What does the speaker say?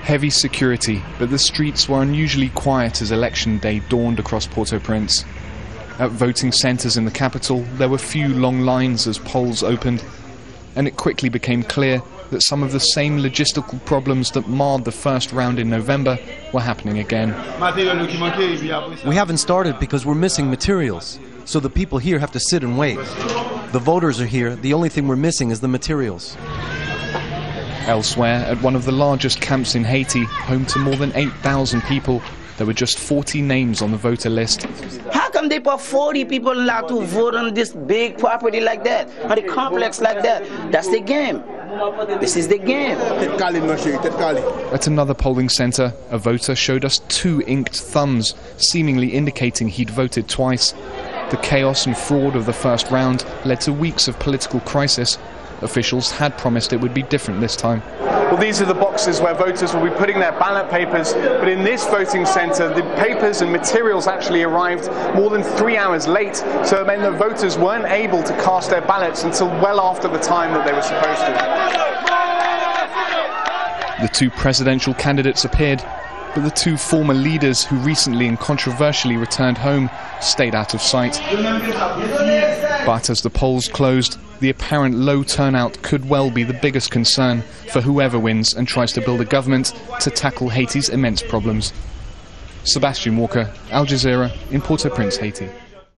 Heavy security, but the streets were unusually quiet as election day dawned across Port-au-Prince. At voting centres in the capital, there were few long lines as polls opened, and it quickly became clear that some of the same logistical problems that marred the first round in November were happening again. We haven't started because we're missing materials, so the people here have to sit and wait. The voters are here, the only thing we're missing is the materials. Elsewhere, at one of the largest camps in Haiti, home to more than 8,000 people, there were just 40 names on the voter list. How come they put 40 people allowed to vote on this big property like that, on a complex like that? That's the game. This is the game. At another polling centre, a voter showed us 2 inked thumbs, seemingly indicating he'd voted twice. The chaos and fraud of the first round led to weeks of political crisis. Officials had promised it would be different this time. Well, these are the boxes where voters will be putting their ballot papers, but in this voting centre, the papers and materials actually arrived more than 3 hours late, so it meant that voters weren't able to cast their ballots until well after the time that they were supposed to. The 2 presidential candidates appeared, but the 2 former leaders who recently and controversially returned home stayed out of sight. But as the polls closed, the apparent low turnout could well be the biggest concern for whoever wins and tries to build a government to tackle Haiti's immense problems. Sebastian Walker, Al Jazeera, in Port-au-Prince, Haiti.